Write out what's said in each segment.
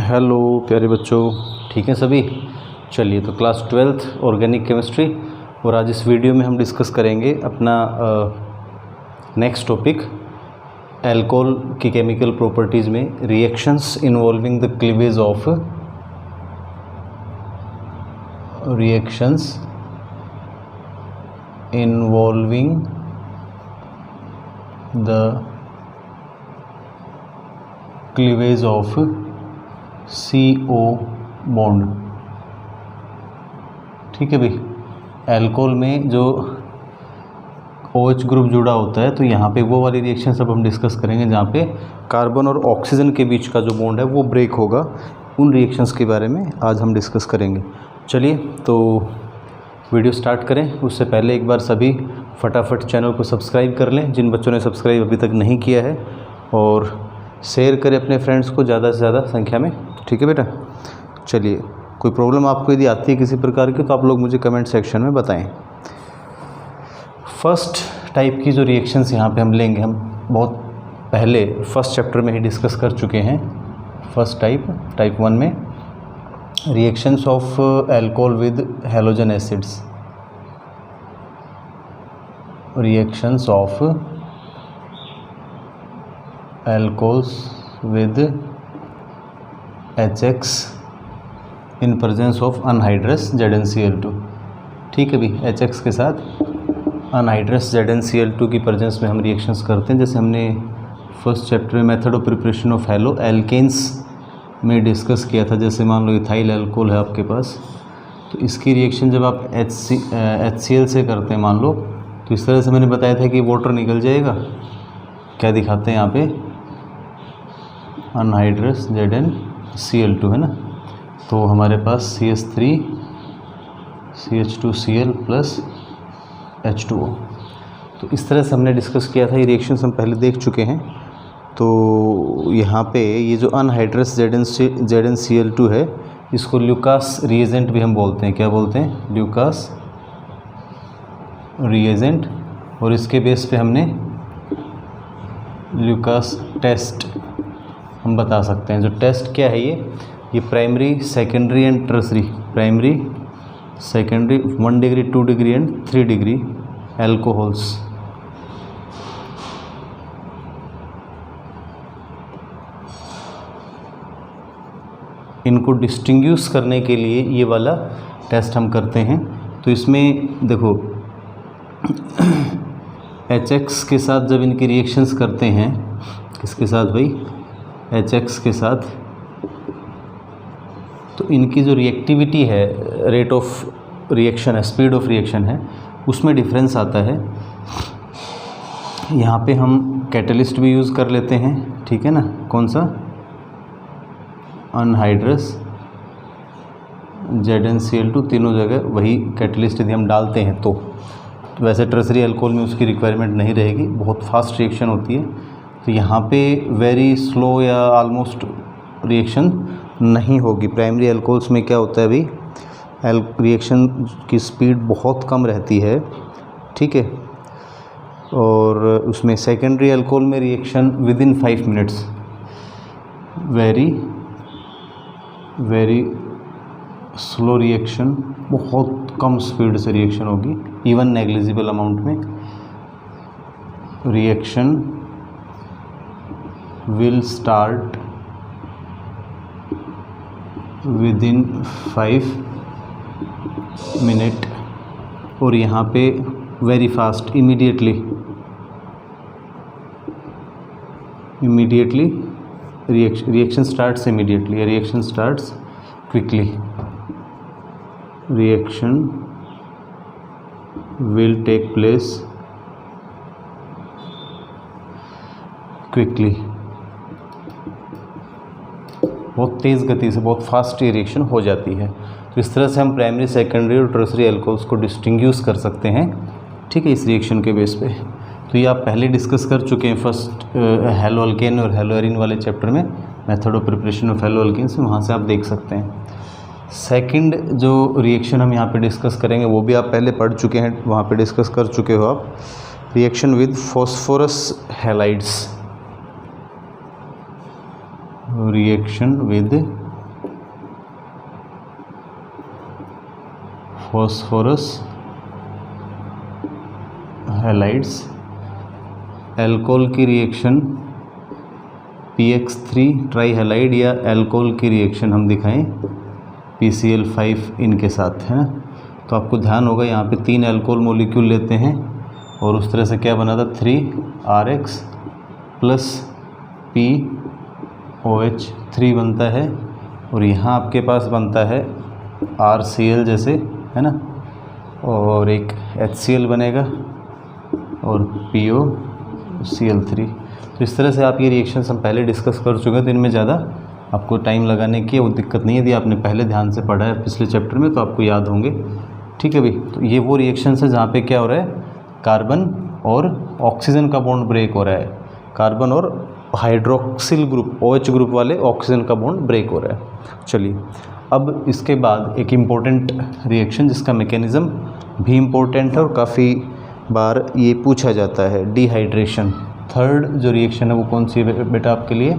Hello प्यारे बच्चों, ठीक है सभी। चलिए तो क्लास 12th ऑर्गेनिक केमिस्ट्री, और आज इस वीडियो में हम डिस्कस करेंगे अपना नेक्स्ट टॉपिक अल्कोहल की केमिकल प्रॉपर्टीज़ में reactions involving the cleavage of CO bond. ठीक है भाई, अल्कोहल में जो OH ग्रुप जुड़ा होता है तो यहाँ पे वो वाली रिएक्शन सब हम डिस्कस करेंगे जहाँ पे कार्बन और ऑक्सीजन के बीच का जो बॉन्ड है वो ब्रेक होगा। उन रिएक्शंस के बारे में आज हम डिस्कस करेंगे। चलिए तो वीडियो स्टार्ट करें। उससे पहले एक बार सभी फटाफट चैनल को सब्सक्राइब कर लें जिन बच्चों ने सब्सक्राइब अभी तक नहीं किया है, और शेयर करें अपने फ्रेंड्स को ज़्यादा से ज़्यादा संख्या में। ठीक है बेटा। चलिए, कोई प्रॉब्लम आपको यदि आती है किसी प्रकार की तो आप लोग मुझे कमेंट सेक्शन में बताएं। फर्स्ट टाइप की जो रिएक्शंस यहाँ पे हम लेंगे, हम बहुत पहले फर्स्ट चैप्टर में ही डिस्कस कर चुके हैं। फर्स्ट टाइप 1 में reactions of alcohol with halogen acids, reactions of alcohols with HX in presence of anhydrous ZnCl2। ठीक है भाई, HX के साथ अनहाइड्रस ZnCl2 की प्रेजेंस में हम रिएक्शंस करते हैं। जैसे हमने फर्स्ट चैप्टर में method of preparation of haloalkanes में डिस्कस किया था। जैसे मान लो इथाइल अल्कोहल है आपके पास, तो इसकी रिएक्शन जब आप HCl से करते हैं मान लो, तो इस तरह से मैंने बताया था कि वाटर निकल जाएगा। क्या दिखाते हैं यहाँ पे, अनहाइड्रस ZnCl2 है ना। तो हमारे पास CH3 CH2Cl प्लस H2O। तो इस तरह से हमने डिस्कस किया था। ये रिएक्शंस हम पहले देख चुके हैं। तो यहाँ पे ये जो अनहाइड्रस ZnCl2 है, इसको ल्यूकास रिएजेंट भी हम बोलते हैं। क्या बोलते हैं? Lucas reagent. और इसके बेस पे हमने ल्यूकास टेस्ट हम बता सकते हैं। जो टेस्ट क्या है, ये primary, secondary and tertiary, primary, secondary 1 degree 2 degree and 3 degree alcohols, इनको डिस्टिंग्विश करने के लिए ये वाला टेस्ट हम करते हैं। तो इसमें देखो HX के साथ जब इनकी रिएक्शंस करते हैं, किसके साथ भाई? HX के साथ, तो इनकी जो रिएक्टिविटी है, रेट ऑफ रिएक्शन है, स्पीड ऑफ रिएक्शन है, उसमें डिफरेंस आता है। यहाँ पे हम कैटलिस्ट भी यूज़ कर लेते हैं। ठीक है ना। कौन सा? अनहाइड्रस ZnCl2, तीनों जगह वही कैटलिस्ट यदि हम डालते हैं तो वैसे टर्सरी अल्कोहल में उसकी रिक्वायरमेंट नहीं रहेगी, बहुत फास्ट रिएक्शन होती है। तो यहाँ पे वेरी स्लो या ऑलमोस्ट रिएक्शन नहीं होगी। प्राइमरी अल्कोहल्स में क्या होता है भाई, रिएक्शन की स्पीड बहुत कम रहती है। ठीक है। और उसमें सेकेंडरी अल्कोहल में reaction with in 5 minutes, very slow reaction, बहुत कम स्पीड से रिएक्शन होगी, इवन नेग्लिजिबल अमाउंट में। Reaction will start with in 5 minute, और यहाँ पे very fast, immediately reaction starts immediately, reaction starts quickly, reaction will take place quickly। बहुत तेज़ गति से, बहुत फास्ट ये रिएक्शन हो जाती है। तो इस तरह से हम प्राइमरी, सेकेंडरी और टर्सरी अल्कोहल्स को डिस्टिंग्विश कर सकते हैं। ठीक है, इस रिएक्शन के बेस पे। तो ये आप पहले डिस्कस कर चुके हैं फर्स्ट हैलो अल्केन और हैलो एरीन वाले चैप्टर में, method of preparation of haloalkanes, वहाँ से आप देख सकते हैं। सेकंड जो रिएक्शन हम यहाँ पे डिस्कस करेंगे वो भी आप पहले पढ़ चुके हैं, वहाँ पे डिस्कस कर चुके हो आप। Reaction with phosphorus halides, reaction with phosphorus halides, alcohol की रिएक्शन PX3 ट्राई हैलाइड या एल्कोहल की रिएक्शन हम दिखाएं PCl5 इनके साथ, है ना। तो आपको ध्यान होगा यहाँ पे 3 एल्कोहल मोलिक्यूल लेते हैं और उस तरह से क्या बना था 3RX प्लस POH3 बनता है, और यहाँ आपके पास बनता है RCl जैसे, है ना, और एक HCl बनेगा और POCl3। तो इस तरह से आप ये रिएक्शंस हम पहले डिस्कस कर चुके हैं, तो इनमें ज़्यादा आपको टाइम लगाने की वो दिक्कत नहीं है। यदि आपने पहले ध्यान से पढ़ा है पिछले चैप्टर में तो आपको याद होंगे, ठीक है भाई। तो ये वो रिएक्शंस है जहाँ पे क्या हो रहा है, कार्बन और ऑक्सीजन का बॉन्ड ब्रेक हो रहा है, कार्बन और हाइड्रोक्सिल ग्रुप OH ग्रुप वाले ऑक्सीजन का बॉन्ड ब्रेक हो रहा है। चलिए, अब इसके बाद एक इम्पोर्टेंट रिएक्शन जिसका मैकेनिज़्म भी इम्पोर्टेंट है और काफ़ी बार ये पूछा जाता है, डिहाइड्रेशन। थर्ड जो रिएक्शन है वो कौन सी है बेटा आपके लिए,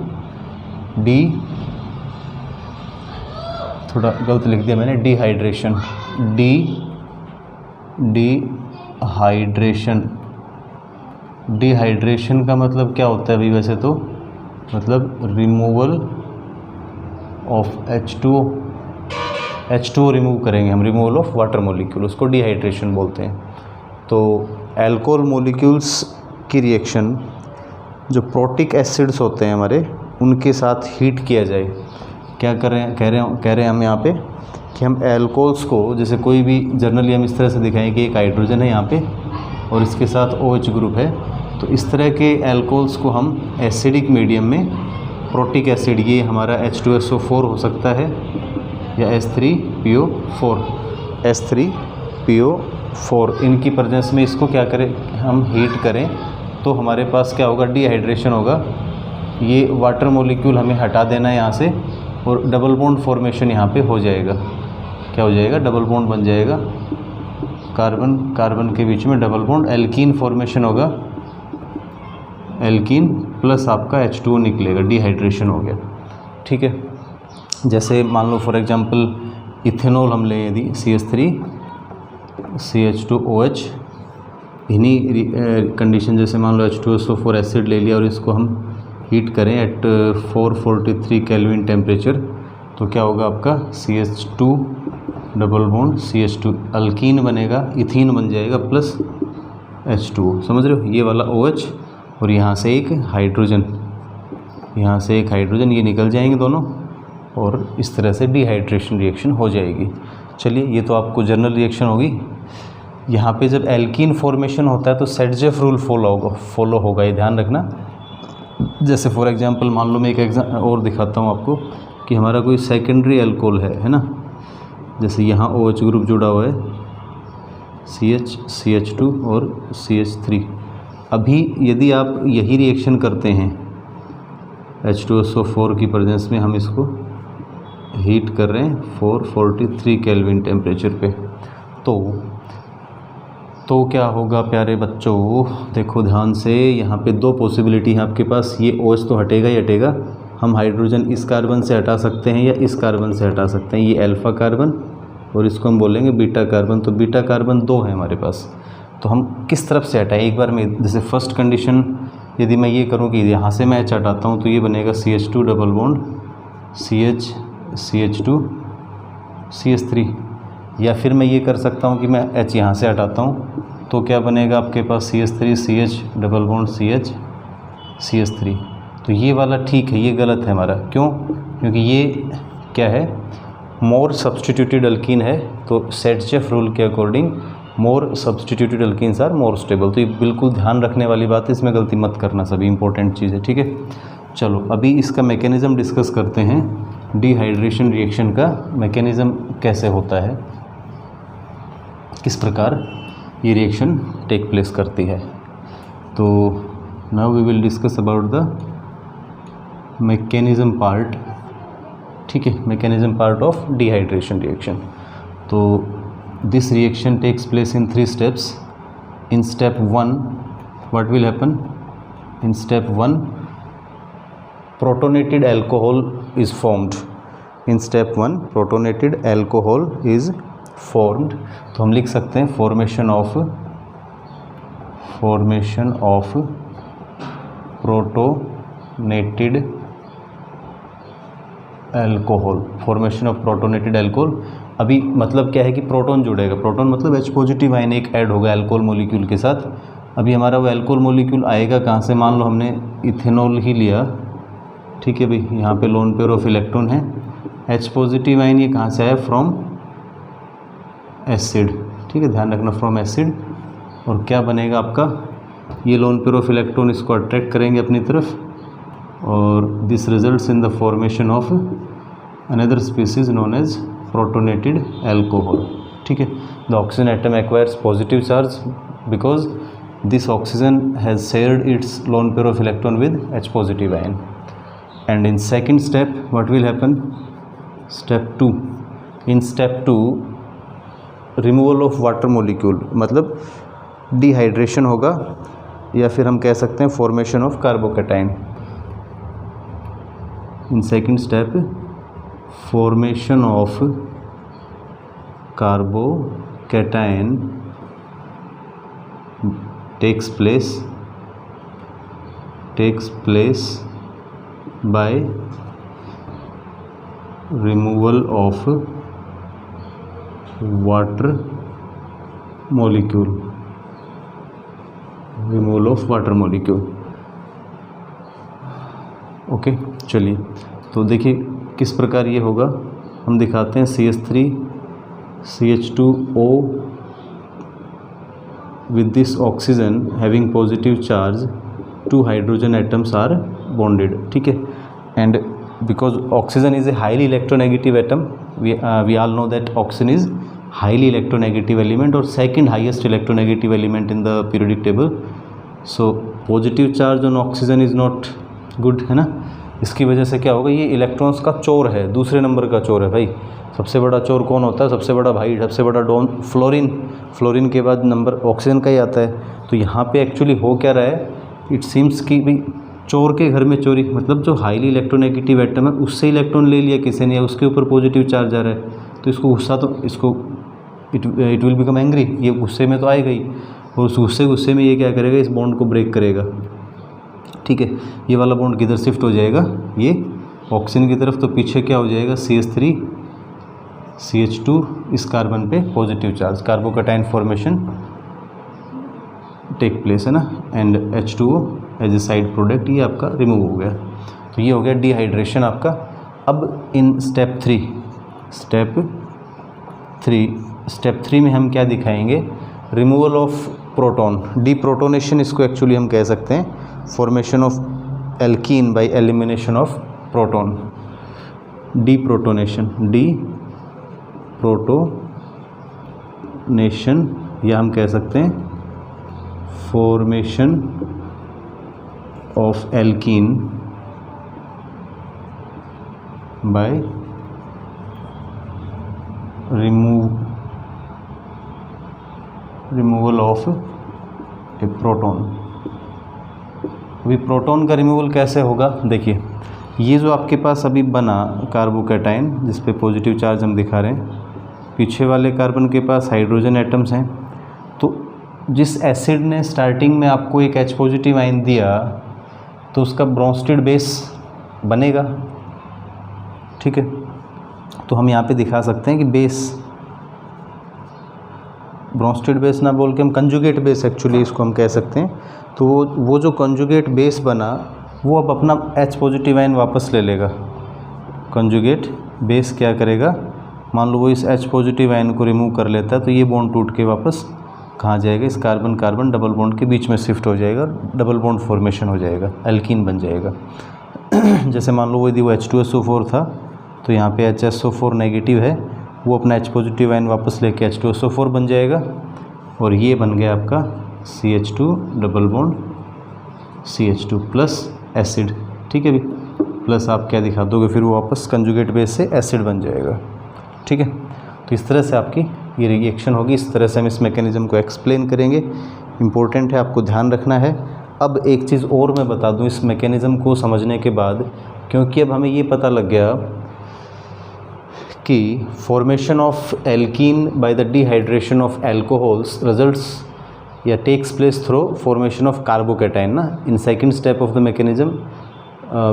थोड़ा गलत लिख दिया मैंने, डिहाइड्रेशन। डिहाइड्रेशन का मतलब क्या होता है भाई, वैसे तो मतलब रिमूवल ऑफ H2O रिमूव करेंगे हम, रिमूवल ऑफ वाटर मॉलिक्यूल, उसको डिहाइड्रेशन बोलते हैं। तो एल्कोहल मॉलिक्यूल्स की रिएक्शन जो प्रोटिक एसिड्स होते हैं हमारे, उनके साथ हीट किया जाए। क्या कह रहे हैं हम यहाँ पे कि हम एल्कोहल्स को, जैसे कोई भी जनरली हम इस तरह से दिखाएं कि एक हाइड्रोजन है यहाँ पे और इसके साथ OH ग्रुप है, तो इस तरह के एल्कोहल्स को हम एसिडिक मीडियम में, प्रोटिक एसिड ये हमारा H2SO4 हो सकता है या H3PO4, इनकी प्रेजेंस में इसको क्या करें हम हीट करें तो हमारे पास क्या होगा, डिहाइड्रेशन होगा। ये वाटर मॉलिक्यूल हमें हटा देना है यहाँ से और डबल बॉन्ड फॉर्मेशन यहाँ पे हो जाएगा। क्या हो जाएगा, डबल बॉन्ड बन जाएगा, कार्बन कार्बन के बीच में डबल बॉन्ड, एल्कीन फॉर्मेशन होगा, एल्कीन प्लस आपका H2O निकलेगा, डिहाइड्रेशन हो गया, ठीक है। जैसे मान लो फॉर एग्जांपल इथेनॉल हम लें यदि, CH3CH2OH, इन्हीं कंडीशन जैसे मान लो H2SO4 एसिड ले लिया और इसको हम हीट करें एट 443 केल्विन टेम्परेचर, तो क्या होगा आपका CH2 double bond CH2 alkyne बनेगा, इथीन बन जाएगा प्लस H2O, समझ रहे हो, ये वाला OH और यहाँ से एक हाइड्रोजन, ये निकल जाएंगे दोनों और इस तरह से डिहाइड्रेशन रिएक्शन हो जाएगी। चलिए, ये तो आपको जनरल रिएक्शन होगी। यहाँ पे जब एल्कीन फॉर्मेशन होता है तो सेडजेफ रूल फॉलो होगा, ये ध्यान रखना। जैसे फॉर एग्जांपल मान लो मैं एक एग्जाम्पल और दिखाता हूँ आपको कि हमारा कोई सेकेंडरी एल्कोहल है ना, जैसे यहाँ OH ग्रुप जुड़ा हुआ है, CH2 और CH3। अभी यदि आप यही रिएक्शन करते हैं H2SO4 की प्रेजेंस में, हम इसको हीट कर रहे हैं 443 केल्विन टेम्परेचर पे, तो क्या होगा प्यारे बच्चों, देखो ध्यान से, यहाँ पे दो पॉसिबिलिटी है आपके पास। ये OH तो हटेगा ही हटेगा, हम हाइड्रोजन इस कार्बन से हटा सकते हैं या इस कार्बन से हटा सकते हैं, ये अल्फ़ा कार्बन और इसको हम बोलेंगे बीटा कार्बन। तो बीटा कार्बन 2 है हमारे पास, तो हम किस तरफ से हटाएं, एक बार में, जैसे फर्स्ट कंडीशन यदि मैं ये करूँ कि यहाँ से मैं H हटाता हूँ तो ये बनेगा CH2 double bond CH2 CH3, या फिर मैं ये कर सकता हूँ कि मैं H यहाँ से हटाता हूँ तो क्या बनेगा आपके पास CH3 CH double bond CH3। तो ये वाला ठीक है, ये गलत है हमारा, क्यों, क्योंकि ये क्या है, मोर सब्सटीट्यूटेड अल्कीन है, तो सेडजेफ रूल के according more substituted alkenes are more stable. तो ये बिल्कुल ध्यान रखने वाली बात है, इसमें गलती मत करना, सभी इंपॉर्टेंट चीज़ है, ठीक है। चलो अभी इसका मैकेनिज़्म डिस्कस करते हैं, डिहाइड्रेशन रिएक्शन का मैकेनिज़्म कैसे होता है, किस प्रकार ये रिएक्शन टेक प्लेस करती है। तो now we will discuss about the mechanism part, ठीक है, mechanism part of dehydration reaction. तो this reaction takes place in 3 steps. In step 1 what will happen? In step 1 protonated alcohol is formed. In step 1 protonated alcohol is formed, तो हम लिख सकते हैं formation of protonated alcohol, formation of protonated alcohol. अभी मतलब क्या है कि प्रोटॉन जुड़ेगा, प्रोटॉन मतलब H पॉजिटिव आयन एक ऐड होगा अल्कोहल मॉलिक्यूल के साथ। अभी हमारा वो अल्कोहल मॉलिक्यूल आएगा कहाँ से, मान लो हमने इथेनॉल ही लिया, ठीक है भाई, यहाँ पे लोन पेयर ऑफ इलेक्ट्रॉन है, H पॉजिटिव आयन ये कहाँ से आया, फ्रॉम एसिड, ठीक है, ध्यान रखना फ्रॉम एसिड। और क्या बनेगा आपका, ये लोन पेयर ऑफ इलेक्ट्रॉन इसको अट्रैक्ट करेंगे अपनी तरफ, और this results in the formation of another species known as protonated alcohol, ठीक है। The oxygen atom acquires positive charge because this oxygen has shared its lone pair of electron with H positive ion. And in second step what will happen, step 2, in step 2 removal of water molecule, मतलब dehydration होगा, या फिर हम कह सकते हैं formation of carbocation. In second step formation of carbocation takes place by removal of water molecule, okay. चलिए तो देखिए किस प्रकार ये होगा, हम दिखाते हैं CH3 CH2O with this oxygen having positive charge, 2 hydrogen atoms are bonded, ठीक है। and because oxygen is a highly electronegative atom, we all know that oxygen is highly electronegative element or second highest electronegative element in the periodic table, so positive charge on oxygen is not good, है ना। इसकी वजह से क्या होगा, ये electrons का चोर है, दूसरे नंबर का चोर है भाई। सबसे बड़ा चोर कौन होता है, सबसे बड़ा भाई, सबसे बड़ा डॉन फ्लोरीन के बाद नंबर ऑक्सीजन का ही आता है। तो यहाँ पे एक्चुअली हो क्या रहा है, इट सीम्स कि भाई चोर के घर में चोरी, मतलब जो हाईली इलेक्ट्रोनेगेटिव एटम है उससे इलेक्ट्रॉन ले लिया किसी ने, या उसके ऊपर पॉजिटिव चार्ज आ रहा है, तो इसको गुस्सा, तो इसको इट विल बिकम एंग्री, ये गुस्से में तो आएगा ही, और उस गुस्से में ये क्या करेगा, इस बॉन्ड को ब्रेक करेगा, ठीक है। ये वाला बॉन्ड किधर शिफ्ट हो जाएगा, ये ऑक्सीजन की तरफ, तो पीछे क्या हो जाएगा, CH3 CH2 इस कार्बन पे positive charge, carbocation formation take place, है ना, and H2O as a side product, ये आपका रिमूव हो गया। तो ये हो गया डिहाइड्रेशन आपका। अब इन स्टेप थ्री में हम क्या दिखाएंगे, रिमूवल ऑफ प्रोटॉन, डीप्रोटोनेशन इसको एक्चुअली हम कह सकते हैं, formation of alkene by elimination of proton, deprotonation या हम कह सकते हैं formation of alkene by removal of a proton. अभी प्रोटॉन का रिमूवल कैसे होगा, देखिए ये जो आपके पास अभी बना कार्बोकैटायन जिस पे पॉजिटिव चार्ज हम दिखा रहे हैं, पीछे वाले कार्बन के पास हाइड्रोजन एटम्स हैं, तो जिस एसिड ने स्टार्टिंग में आपको एक H पॉजिटिव आयन दिया तो उसका ब्रोंस्टेड बेस बनेगा, ठीक है। तो हम यहाँ पे दिखा सकते हैं कि बेस, ब्रोंस्टेड बेस ना बोल के हम कंजुगेट बेस एक्चुअली इसको हम कह सकते हैं। तो वो जो कंजुगेट बेस बना वो अब अपना H पॉजिटिव आयन वापस ले लेगा। कंजुगेट बेस क्या करेगा, मान लो वो इस H पॉजिटिव आयन को रिमूव कर लेता है तो ये बॉन्ड टूट के वापस कहाँ जाएगा, इस कार्बन कार्बन डबल बॉन्ड के बीच में शिफ्ट हो जाएगा, डबल बॉन्ड फॉर्मेशन हो जाएगा, एल्कीन बन जाएगा। जैसे मान लो वो यदि वो H2SO4 था तो यहाँ पे HSO4 नेगेटिव है, वो अपना H पॉजिटिव आयन वापस लेके H2SO4 बन जाएगा, और ये बन गया आपका CH2 double bond CH2 plus acid, ठीक है भी, प्लस आप क्या दिखा दोगे फिर वो वापस कंजुगेट बेस से एसिड बन जाएगा, ठीक है। तो इस तरह से आपकी ये रिएक्शन होगी, इस तरह से हम इस मैकेनिज़्म को एक्सप्लेन करेंगे। इम्पोर्टेंट है, आपको ध्यान रखना है। अब एक चीज़ और मैं बता दूं इस मैकेनिज़्म को समझने के बाद, क्योंकि अब हमें ये पता लग गया कि formation of alkene by the dehydration of alcohols results या takes place through formation of carbocation ना. In second step of the mechanism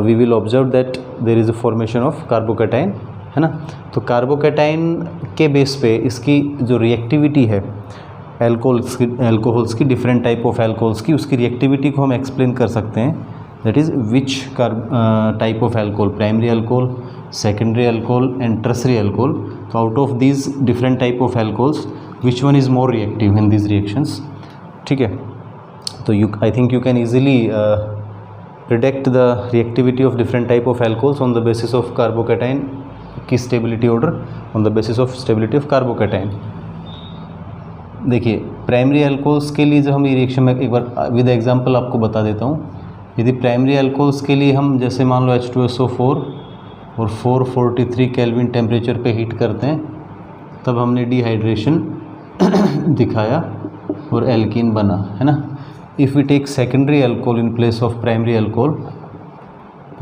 we will observe that there is a formation of carbocation, है ना. तो carbocation के base पे इसकी जो reactivity है एल्कोहल्स की डिफरेंट टाइप ऑफ एल्कोहल्स की, उसकी रिएक्टिविटी को हम एक्सप्लेन कर सकते हैं. That is which type of alcohol, primary alcohol, secondary alcohol and tertiary alcohol. तो out of these different type of alcohols which one is more reactive in these reactions. ठीक है. तो I think you can easily predict the reactivity of different type of alcohols on the basis of carbocation की stability order, on the basis of stability of carbocation. देखिए primary alcohols के लिए जो हम ये रिएक्शन में एक बार विद एग्जांपल आपको बता देता हूँ. यदि प्राइमरी एल्कोहल्स के लिए हम जैसे मान लो H2SO4 और 443 केल्विन टेम्परेचर पे हीट करते हैं, तब हमने डिहाइड्रेशन दिखाया और एल्कीन बना, है ना. If we take secondary alcohol in place of primary alcohol,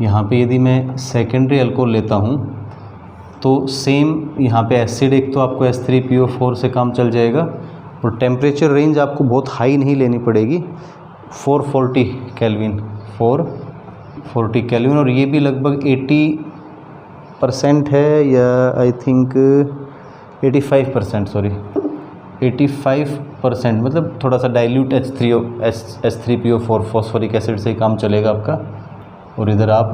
यहाँ पे यदि मैं सेकेंडरी एल्कोहल लेता हूँ तो सेम यहाँ पे एसिड एक तो आपको H3PO4 से काम चल जाएगा और टेम्परेचर रेंज आपको बहुत हाई नहीं लेनी पड़ेगी, 440 केल्विन, 440 केल्विन. और ये भी लगभग 80% है या आई थिंक 85%, सॉरी 85%, मतलब थोड़ा सा डाइल्यूट H3PO4 फॉस्फोरिक एसिड से ही काम चलेगा आपका. और इधर आप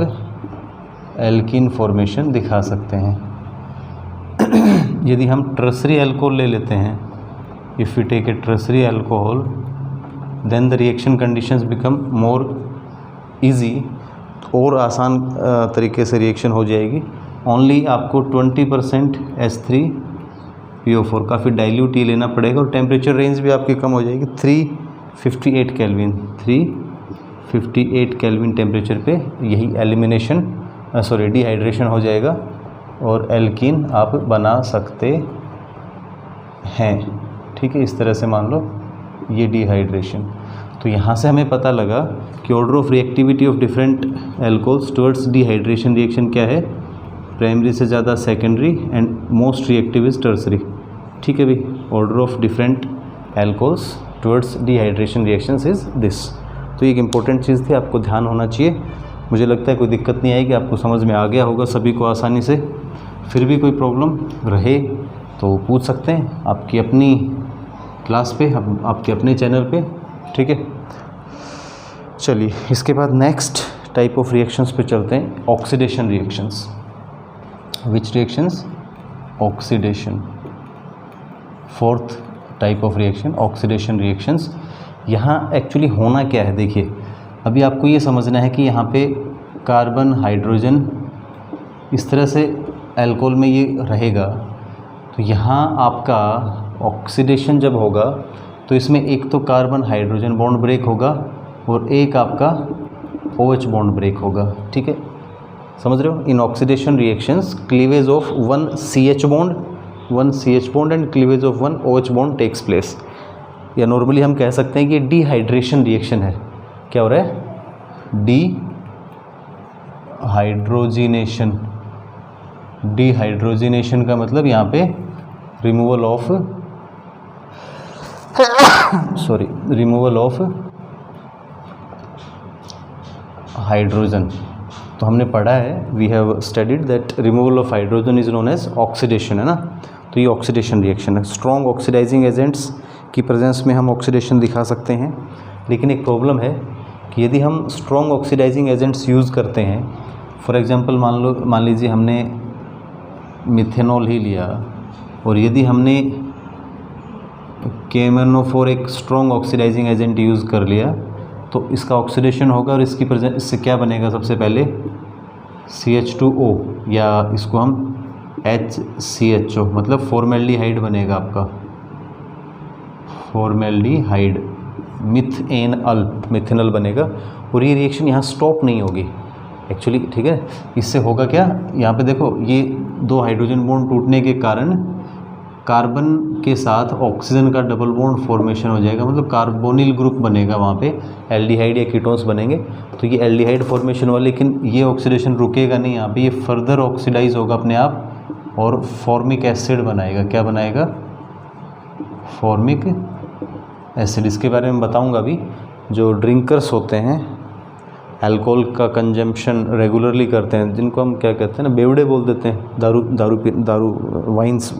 एल्कीन फॉर्मेशन दिखा सकते हैं. यदि हम टर्सरी अल्कोहल ले लेते हैं, if we take a tertiary alcohol, then the reaction conditions become more easy, और आसान तरीके से रिएक्शन हो जाएगी. ओनली आपको 20% H3PO4 काफ़ी डाइल्यूट ही लेना पड़ेगा और टेम्परेचर रेंज भी आपकी कम हो जाएगी, 358 केल्विन, 358 केल्विन टेम्परेचर पे यही एलिमिनेशन डिहाइड्रेशन हो जाएगा और एल्कीन आप बना सकते हैं. ठीक है, इस तरह से मान लो ये डिहाइड्रेशन. तो यहाँ से हमें पता लगा कि order of reactivity of different alcohols towards dehydration reaction क्या है, प्राइमरी से ज़्यादा secondary and most reactive is tertiary. ठीक है भाई, order of different alcohols towards dehydration reactions is this. तो एक इम्पॉर्टेंट चीज़ थी, आपको ध्यान होना चाहिए. मुझे लगता है कोई दिक्कत नहीं आएगी, आपको समझ में आ गया होगा सभी को आसानी से. फिर भी कोई प्रॉब्लम रहे तो पूछ सकते हैं आपकी अपनी क्लास पे, आपके अपने चैनल पे. ठीक है, चलिए इसके बाद नेक्स्ट टाइप ऑफ रिएक्शंस पे चलते हैं, oxidation reactions. Which reactions? Oxidation. Fourth type of reaction, oxidation reactions. यहाँ एक्चुअली होना क्या है, देखिए अभी आपको ये समझना है कि यहाँ पे कार्बन हाइड्रोजन इस तरह से अल्कोहल में ये रहेगा. तो यहाँ आपका ऑक्सीडेशन जब होगा तो इसमें एक तो कार्बन हाइड्रोजन बॉन्ड ब्रेक होगा और एक आपका OH बॉन्ड ब्रेक होगा. ठीक है, समझ रहे हो. In oxidation reactions cleavage of one CH bond and cleavage of one OH bond takes place. या नॉर्मली हम कह सकते हैं कि डिहाइड्रेशन रिएक्शन है. क्या हो रहा है? डिहाइड्रोजिनेशन का मतलब यहाँ पे रिमूवल ऑफ हाइड्रोजन. तो हमने पढ़ा है, we have studied that removal of hydrogen is known as oxidation, है ना. तो ये ऑक्सीडेशन रिएक्शन है. स्ट्रॉन्ग ऑक्सीडाइजिंग एजेंट्स की प्रेजेंस में हम ऑक्सीडेशन दिखा सकते हैं. लेकिन एक प्रॉब्लम है कि यदि हम स्ट्रॉन्ग ऑक्सीडाइजिंग एजेंट्स यूज़ करते हैं, फॉर एग्जांपल मान लीजिए हमने मिथेनॉल ही लिया और यदि हमने KMnO4 एक स्ट्रॉन्ग ऑक्सीडाइजिंग एजेंट यूज़ कर लिया तो इसका ऑक्सीडेशन होगा और इससे क्या बनेगा? सबसे पहले CH2O या इसको हम HCHO मतलब फॉर्मेल्डिहाइड बनेगा आपका, फॉर्मेल्डिहाइड, मिथेनॉल बनेगा. और ये रिएक्शन यहाँ स्टॉप नहीं होगी एक्चुअली. ठीक है, इससे होगा क्या, यहाँ पे देखो ये दो हाइड्रोजन बॉन्ड टूटने के कारण कार्बन के साथ ऑक्सीजन का डबल बॉन्ड फॉर्मेशन हो जाएगा, मतलब कार्बोनिल ग्रुप बनेगा वहाँ पे, एल्डिहाइड या कीटोन्स बनेंगे. तो ये एल्डिहाइड फॉर्मेशन हुआ, लेकिन ये ऑक्सीडेशन रुकेगा नहीं यहाँ पे, ये फर्दर ऑक्सीडाइज होगा अपने आप और फॉर्मिक एसिड बनाएगा। क्या बनाएगा? Formic acid. इसके बारे में बताऊंगा अभी। जो ड्रिंकर्स होते हैं, अल्कोहल का कंजम्पशन रेगुलरली करते हैं, जिनको हम क्या कहते हैं ना, बेवड़े बोल देते हैं, दारू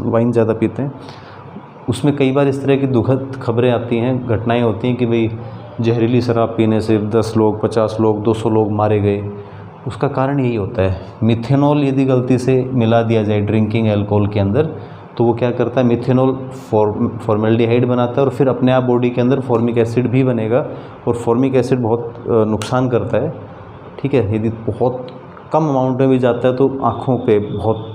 वाइन ज़्यादा पीते हैं, उसमें कई बार इस तरह की दुखद खबरें आती हैं, घटनाएं होती हैं कि भाई जहरीली शराब पीने से 10 लोग, 50 लोग, 200 लोग मारे गए। उसका कारण यही होता है, मिथेनॉल यदि गलती से मिला दिया जाए ड्रिंकिंग अल्कोहल के अंदर, तो वो क्या करता है, मिथेनॉल फॉर्मेल्डिहाइड बनाता है और फिर अपने आप बॉडी के अंदर फॉर्मिक एसिड भी बनेगा। और फॉर्मिक एसिड बहुत नुकसान करता है, ठीक है। यदि बहुत कम अमाउंट में भी जाता है तो आँखों पे बहुत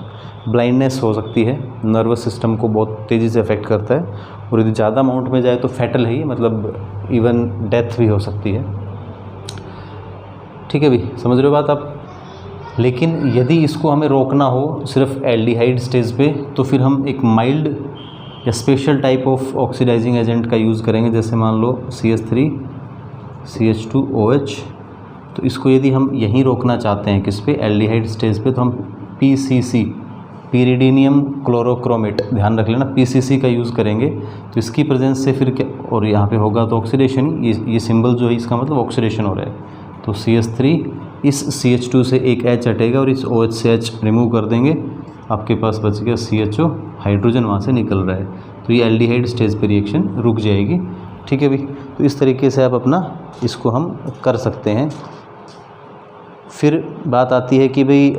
ब्लाइंडनेस हो सकती है, नर्वस सिस्टम को बहुत तेज़ी से अफेक्ट करता है। और यदि ज़्यादा अमाउंट में जाए तो फैटल है ही, मतलब इवन डेथ भी हो सकती है, ठीक है भाई, समझ रहे हो बात आप। लेकिन यदि इसको हमें रोकना हो सिर्फ एल्डिहाइड स्टेज पे, तो फिर हम एक माइल्ड या special type of oxidising agent का यूज़ करेंगे। जैसे मान लो CH3 CH2OH। तो इसको यदि हम यहीं रोकना चाहते हैं, किस पे, एल्डिहाइड स्टेज पे, तो हम PCC, pyridinium क्लोरोक्रोमेट, ध्यान रख लेना, PCC का यूज़ करेंगे। तो इसकी प्रेजेंस से फिर क्या, और यहाँ पे होगा तो ऑक्सीडेशन, ये सिंबल जो है इसका मतलब ऑक्सीडेशन हो रहा है। तो CH3, इस CH2 से एक H हटेगा और इस OH से H रिमूव कर देंगे, आपके पास बच गया CHO, हाइड्रोजन वहाँ से निकल रहा है। तो ये एल्डिहाइड स्टेज पे रिएक्शन रुक जाएगी, ठीक है भाई। तो इस तरीके से आप अपना इसको हम कर सकते हैं। फिर बात आती है कि भाई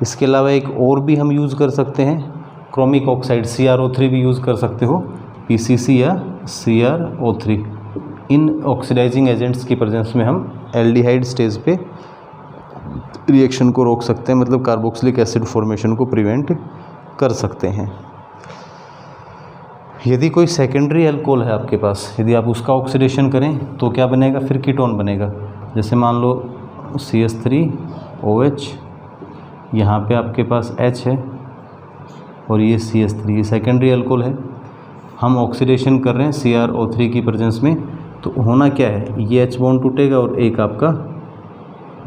इसके अलावा एक और भी हम यूज़ कर सकते हैं, क्रोमिक ऑक्साइड CrO3 भी यूज़ कर सकते हो, PCC या CrO3। इन ऑक्सीडाइजिंग एजेंट्स की प्रेजेंस में हम एल्डिहाइड स्टेज पे रिएक्शन को रोक सकते हैं, मतलब कार्बोक्सिलिक एसिड फॉर्मेशन को प्रिवेंट कर सकते हैं। यदि कोई सेकेंडरी अल्कोहल है आपके पास, यदि आप उसका ऑक्सीडेशन करें तो क्या बनेगा, फिर कीटोन बनेगा। जैसे मान लो CH3OH, यहाँ पे आपके पास H है और ये CH3, ये सेकेंडरी अल्कोहल है। हम ऑक्सीडेशन कर रहे हैं CrO3 की प्रेजेंस में, तो होना क्या है, ये H बॉन्ड टूटेगा और एक आपका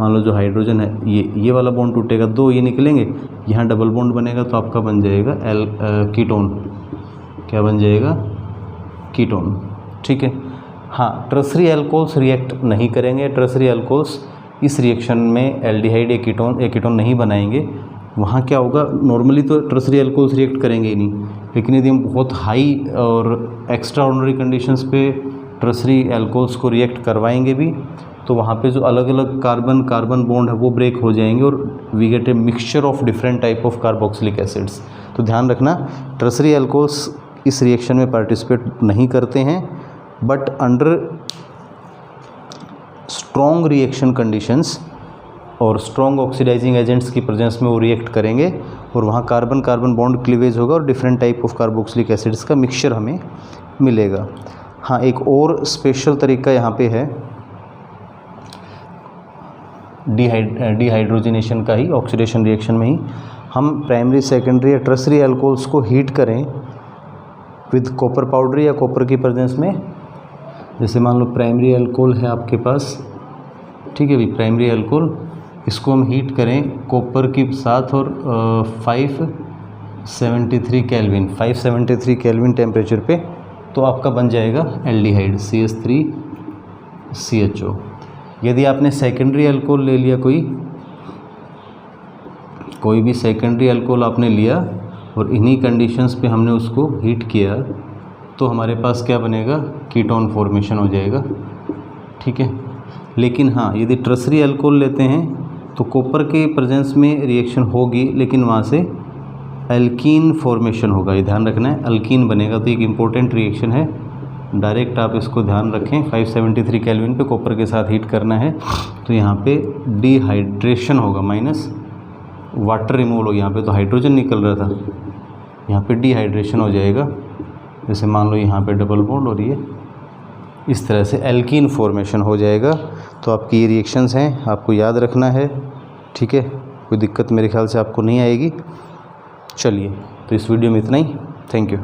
मान लो जो हाइड्रोजन है ये वाला बॉन्ड टूटेगा, दो ये निकलेंगे, यहाँ डबल बॉन्ड बनेगा, तो आपका बन जाएगा कीटोन। क्या बन जाएगा, कीटोन, ठीक है। हाँ, टर्सरी अल्कोहल्स रिएक्ट नहीं करेंगे। टर्सरी अल्कोहल्स इस रिएक्शन में एल्डिहाइड एक कीटोन नहीं बनाएंगे। वहाँ क्या होगा, नॉर्मली तो टर्सरी अल्कोहल्स रिएक्ट करेंगे ही नहीं, लेकिन यदि हम बहुत हाई और एक्स्ट्रा ऑर्डिनरी कंडीशंस पे टर्सरी अल्कोहल्स को रिएक्ट करवाएंगे भी, तो वहाँ पे जो अलग अलग कार्बन बॉन्ड है वो ब्रेक हो जाएंगे और we get a mixture of different type of carboxylic acids. तो ध्यान रखना, टर्सरी अल्कोहल्स इस रिएक्शन में पार्टिसिपेट नहीं करते हैं, but under strong reaction conditions और स्ट्रॉन्ग ऑक्सीडाइजिंग एजेंट्स की प्रेजेंस में वो रिएक्ट करेंगे और वहाँ कार्बन बॉन्ड क्लीवेज होगा और different type of carboxylic acids का मिक्सचर हमें मिलेगा। हाँ, एक और स्पेशल तरीका यहाँ पे है डिहाइड्रोजनेशन का ही, ऑक्सीडेशन रिएक्शन में ही हम प्राइमरी, सेकेंडरी या टर्सरी अल्कोहल्स को हीट करें विद कॉपर पाउडर या कॉपर की प्रेजेंस में। जैसे मान लो प्राइमरी अल्कोहल है आपके पास, ठीक है भाई, प्राइमरी अल्कोहल, इसको हम हीट करें कॉपर के साथ और 573 केल्विन टेम्परेचर पे, तो आपका बन जाएगा एल्डिहाइड CH3CHO। यदि आपने सेकेंडरी अल्कोहल ले लिया, कोई भी सेकेंडरी अल्कोहल आपने लिया और इन्हीं कंडीशंस पे हमने उसको हीट किया, तो हमारे पास क्या बनेगा, कीटोन फॉर्मेशन हो जाएगा, ठीक है। लेकिन हाँ, यदि टर्सरी अल्कोहल लेते हैं तो कॉपर के प्रेजेंस में रिएक्शन होगी, लेकिन वहाँ से एल्कीन फॉर्मेशन होगा, ये ध्यान रखना है, अल्कीन बनेगा। तो एक इम्पोर्टेंट रिएक्शन है, डायरेक्ट आप इसको ध्यान रखें। 573 केल्विन पे कॉपर के साथ हीट करना है, तो यहाँ पे डिहाइड्रेशन होगा, माइनस वाटर रिमूव हो, यहाँ पे तो हाइड्रोजन निकल रहा था, यहाँ पे डिहाइड्रेशन हो जाएगा। जैसे मान लो यहाँ पे डबल बॉन्ड और ये इस तरह से एल्कीन फॉर्मेशन हो जाएगा। तो आपकी ये रिएक्शंस हैं, आपको याद रखना है, ठीक है। कोई दिक्कत मेरे ख्याल से आपको नहीं आएगी। चलिए, तो इस वीडियो में इतना ही। Thank you.